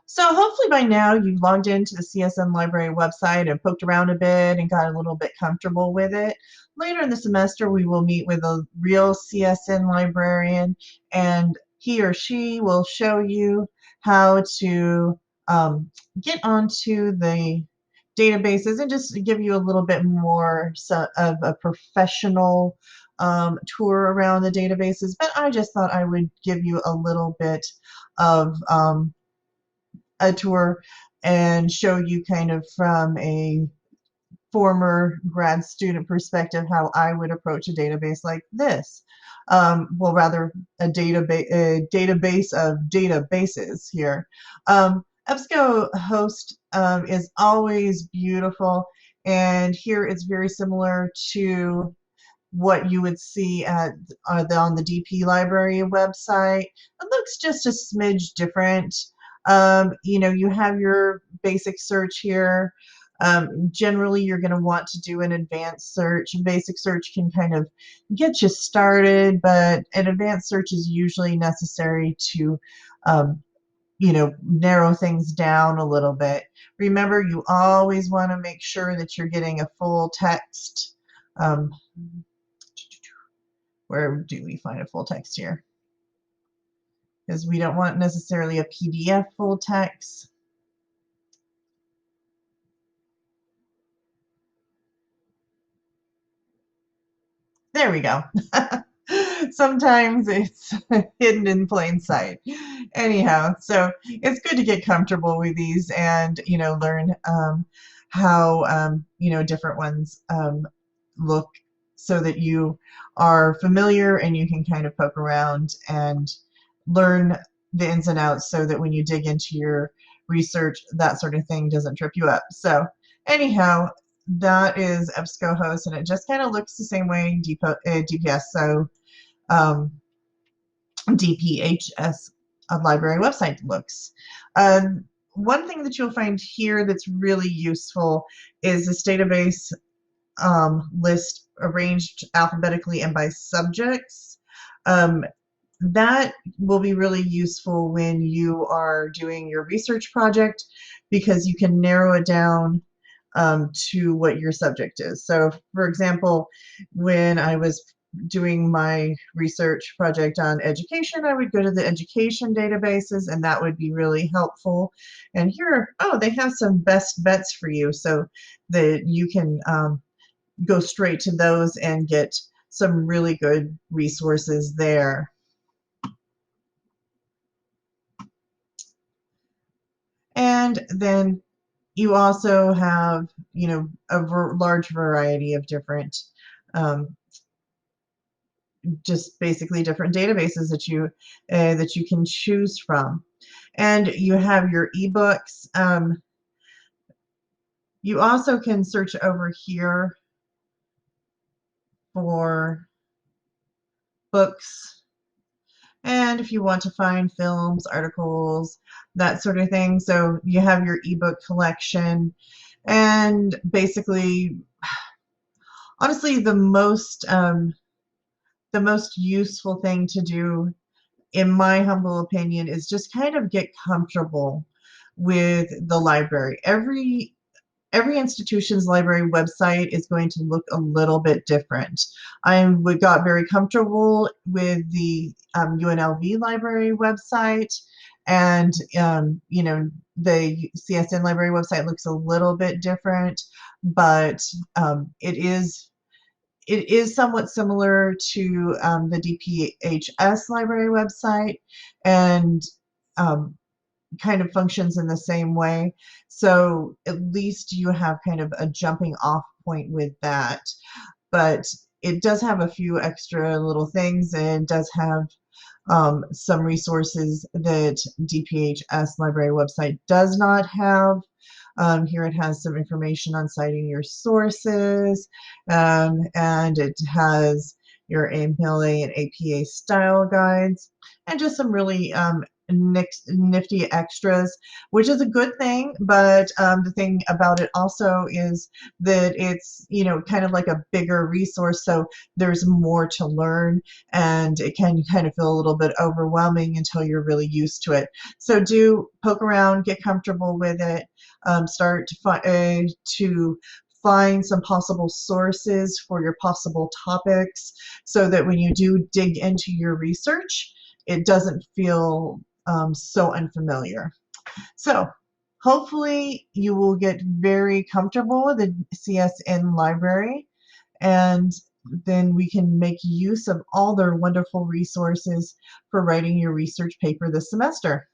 So hopefully by now you've logged into the CSN library website and poked around a bit and got a little bit comfortable with it. Later in the semester, we will meet with a real CSN librarian, and he or she will show you how to get onto the databases and just give you a little bit more of a professional tour around the databases. But I just thought I would give you a little bit of a tour and show you kind of from a former grad student perspective how I would approach a database like this. Well, rather a database of databases here. EBSCOhost is always beautiful, and here it's very similar to what you would see on the DP library website. It looks just a smidge different. You have your basic search here. Generally, you're going to want to do an advanced search. Basic search can kind of get you started, but an advanced search is usually necessary to narrow things down a little bit. Remember, you always want to make sure that you're getting a full text. Where do we find a full text here? Because we don't want necessarily a PDF full text. There we go. Sometimes it's hidden in plain sight. Anyhow, so it's good to get comfortable with these and, learn how, different ones look so that you are familiar and you can kind of poke around and learn the ins and outs so that when you dig into your research, that sort of thing doesn't trip you up. So anyhow, that is EBSCOhost, and it just kind of looks the same way DPS, so DPHS library website looks. One thing that you'll find here that's really useful is this database list arranged alphabetically and by subjects. That will be really useful when you are doing your research project because you can narrow it down to what your subject is. So, for example, when I was doing my research project on education, I would go to the education databases, and that would be really helpful. And here, they have some best bets for you so that you can go straight to those and get some really good resources there. And then you also have, a large variety of different, just basically different databases that you can choose from. And you have your ebooks. You also can search over here for books. And if you want to find films, articles, that sort of thing. So you have your ebook collection. And basically, honestly, the most useful thing to do, in my humble opinion, is just kind of get comfortable with the library. Every institution's library website is going to look a little bit different. We got very comfortable with the UNLV library website, and the CSN library website looks a little bit different, but it is somewhat similar to the DPHS library website, and kind of functions in the same way. So at least you have kind of a jumping off point with that. But it does have a few extra little things, and it does have some resources that DPHS library website does not have. Here it has some information on citing your sources, and it has your AMLA and APA style guides, and just some really nifty extras, which is a good thing. But the thing about it also is that it's, you know, kind of like a bigger resource, so there's more to learn, and it can kind of feel a little bit overwhelming until you're really used to it. So do poke around, get comfortable with it, start to find some possible sources for your possible topics, so that when you do dig into your research, it doesn't feel so unfamiliar. So hopefully you will get very comfortable with the CSN library, and then we can make use of all their wonderful resources for writing your research paper this semester.